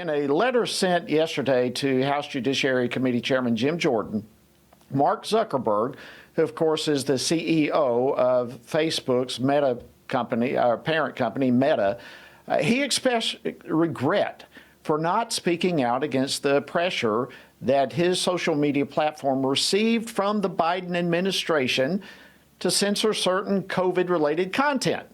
in a letter sent yesterday to House Judiciary Committee Chairman Jim Jordan, Mark Zuckerberg, who of course is the CEO of Facebook's Meta company, our parent company, Meta, he expressed regret for not speaking out against the pressure that his social media platform received from the Biden administration to censor certain COVID-related content.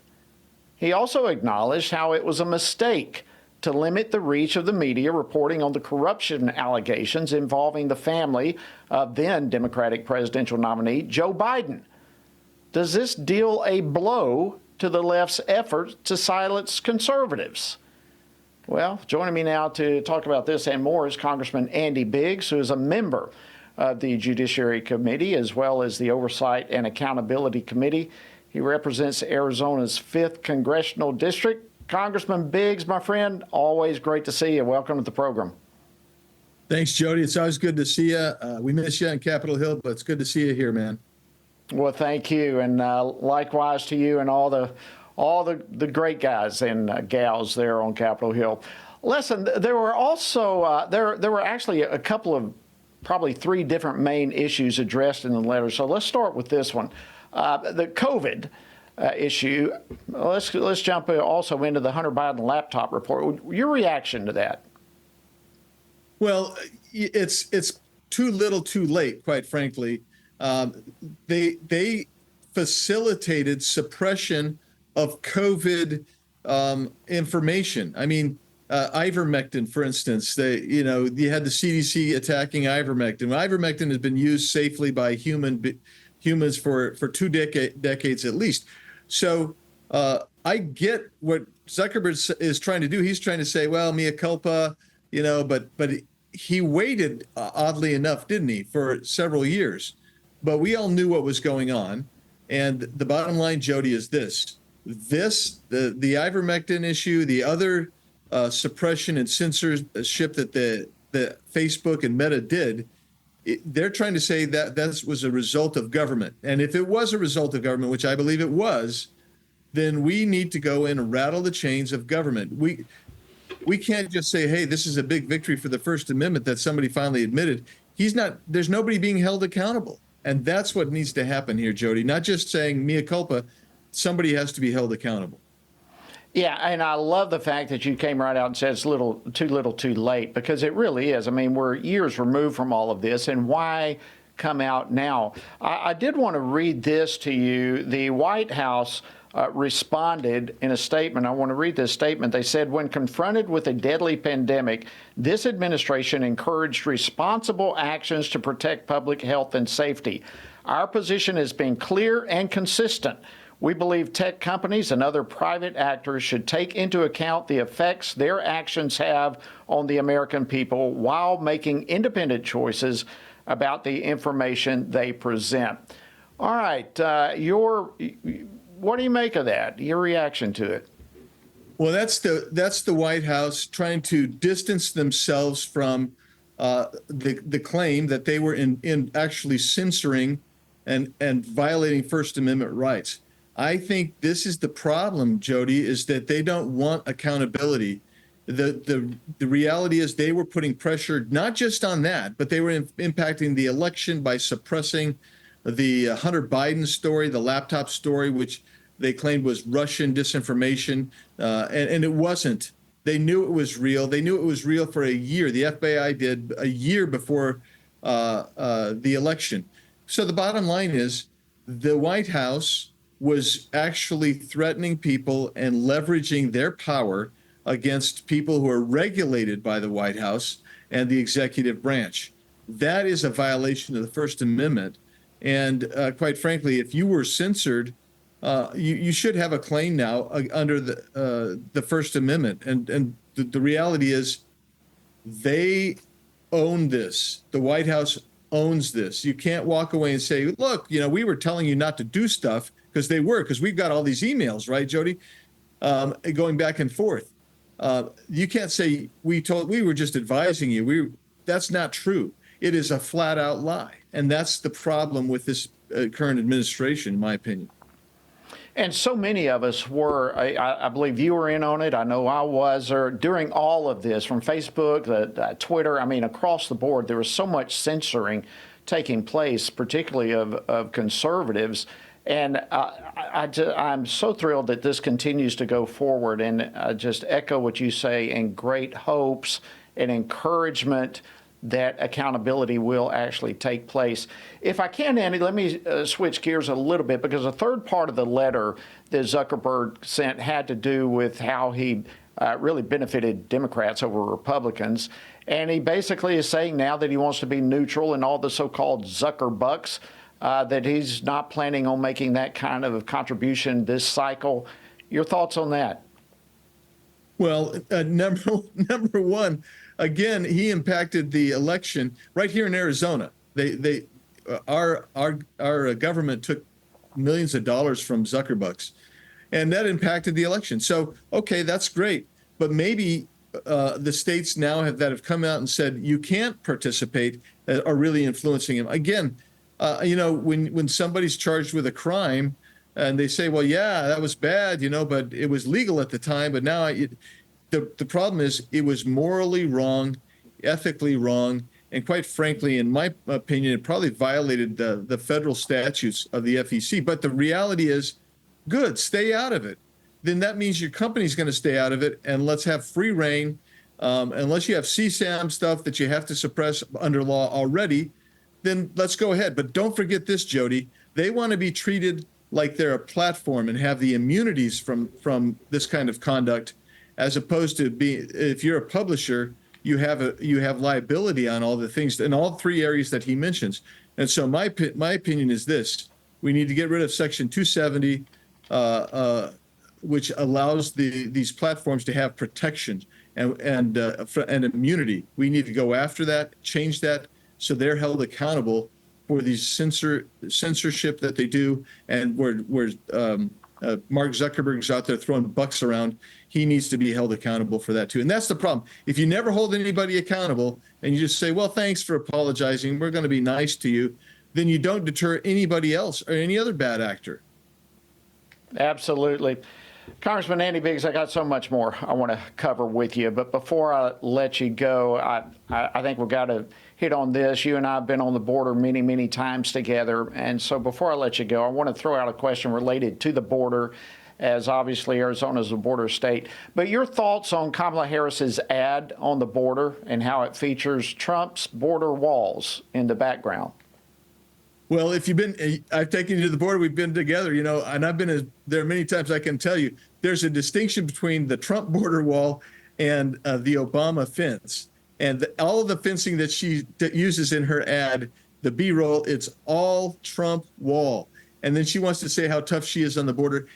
He also acknowledged how it was a mistake to limit the reach of the media reporting on the corruption allegations involving the family of then Democratic presidential nominee Joe Biden. Does this deal a blow to the left's efforts to silence conservatives? Well, joining me now to talk about this and more is Congressman Andy Biggs, who is a member of the Judiciary Committee as well as the Oversight and Accountability Committee. He represents Arizona's 5th Congressional District. Congressman Biggs, my friend, always great to see you. Welcome to the program. Thanks, Jody. It's always good to see you. We miss you on Capitol Hill, but it's good to see you here, man. Well, thank you, and likewise to you and all the great guys and gals there on Capitol Hill. Listen, there were also there were actually a couple of probably 3 different main issues addressed in the letter. So let's start with this one, the COVID issue. Let's jump also into the Hunter Biden laptop report. Your reaction to that? Well, it's too little, too late, quite frankly. They facilitated suppression of COVID information. I mean, ivermectin, for instance. You had the CDC attacking ivermectin. Ivermectin has been used safely by humans for 2 decades at least. So I get what Zuckerberg is trying to do. He's trying to say, well, mea culpa, but he waited, oddly enough, didn't he, for several years. But we all knew what was going on. And the bottom line, Jody, is the ivermectin issue, the other suppression and censorship that the Facebook and Meta did, they're trying to say that that was a result of government. And if it was a result of government, which I believe it was, then we need to go in and rattle the chains of government. We can't just say, hey, this is a big victory for the First Amendment that somebody finally admitted. There's nobody being held accountable. And that's what needs to happen here, Jody. Not just saying mea culpa, somebody has to be held accountable. Yeah, and I love the fact that you came right out and said it's too little, too late, because it really is. I mean, we're years removed from all of this, and why come out now? I did want to read this to you. The White House responded in a statement. I want to read this statement. They said, when confronted with a deadly pandemic, this administration encouraged responsible actions to protect public health and safety. Our position has been clear and consistent. We believe tech companies and other private actors should take into account the effects their actions have on the American people while making independent choices about the information they present. All right, what do you make of that? Your reaction to it? Well, that's the White House trying to distance themselves from the claim that they were in actually censoring and violating First Amendment rights. I think this is the problem, Jody, is that they don't want accountability. The reality is they were putting pressure not just on that, but they were impacting the election by suppressing the Hunter Biden story, the laptop story, which they claimed was Russian disinformation, and it wasn't. They knew it was real. They knew it was real for a year. The FBI did a year before the election. So the bottom line is the White House was actually threatening people and leveraging their power against people who are regulated by the White House and the executive branch. That is a violation of the First Amendment. And quite frankly, if you were censored, you should have a claim now under the First Amendment. And the reality is they own this. The White House owns this. You can't walk away and say, look, we were telling you not to do stuff, because we've got all these emails, right, Jody, going back and forth. You can't say we were just advising you. That's not true. It is a flat out lie. And that's the problem with this current administration, in my opinion. And so many of us were, I believe you were in on it. I know I was, or during all of this, from Facebook, Twitter, I mean, across the board, there was so much censoring taking place, particularly of conservatives. And I'm so thrilled that this continues to go forward. And I just echo what you say, and great hopes and encouragement that accountability will actually take place. If I can, Andy, let me switch gears a little bit, because a third part of the letter that Zuckerberg sent had to do with how he really benefited Democrats over Republicans. And he basically is saying now that he wants to be neutral in all the so-called Zuckerbucks, that he's not planning on making that kind of contribution this cycle. Your thoughts on that? Well, number one, again, he impacted the election right here in Arizona. Our government took millions of dollars from Zuckerbucks, and that impacted the election. So, okay, that's great, but maybe the states now have come out and said you can't participate are really influencing him. Again, when somebody's charged with a crime, and they say, well, yeah, that was bad, but it was legal at the time. But now the problem is it was morally wrong, ethically wrong, and quite frankly, in my opinion, it probably violated the federal statutes of the FEC. But the reality is, good, stay out of it. Then that means your company's going to stay out of it, and let's have free reign. Unless you have CSAM stuff that you have to suppress under law already, then let's go ahead. But don't forget this, Jody. They want to be treated like they're a platform and have the immunities from this kind of conduct, as opposed to if you're a publisher, you have liability on all the things in all three areas that he mentions. And so my opinion is this: we need to get rid of Section 270, which allows these platforms to have protection and immunity. We need to go after that, change that, so they're held accountable for these censorship that they do, and where Mark Zuckerberg's out there throwing bucks around, he needs to be held accountable for that too. And that's the problem. If you never hold anybody accountable and you just say, well, thanks for apologizing, we're going to be nice to you, then you don't deter anybody else or any other bad actor. Absolutely. Congressman Andy Biggs, I got so much more I want to cover with you. But before I let you go, I think we've got to hit on this. You and I have been on the border many, many times together. And so before I let you go, I want to throw out a question related to the border, as obviously Arizona is a border state. But your thoughts on Kamala Harris's ad on the border and how it features Trump's border walls in the background? Well, if you've been, I've taken you to the border, we've been together, and I've been there many times. I can tell you there's a distinction between the Trump border wall and the Obama fence. And all of the fencing that she uses in her ad, the B-roll, it's all Trump wall. And then she wants to say how tough she is on the border.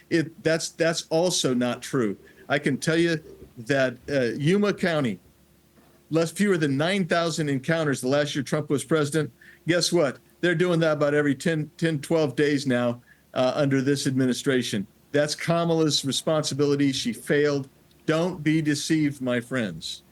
That's also not true. I can tell you that Yuma County, fewer than 9,000 encounters the last year Trump was president. Guess what? They're doing that about every 10, 12 days now under this administration. That's Kamala's responsibility. She failed. Don't be deceived, my friends.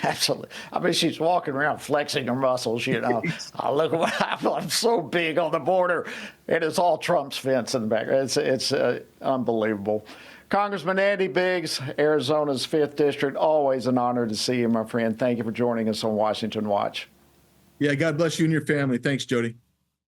Absolutely. I mean, she's walking around flexing her muscles, Oh, look, I'm so big on the border, and it's all Trump's fence in the back. It's unbelievable. Congressman Andy Biggs, Arizona's 5th District, always an honor to see you, my friend. Thank you for joining us on Washington Watch. Yeah, God bless you and your family. Thanks, Jody.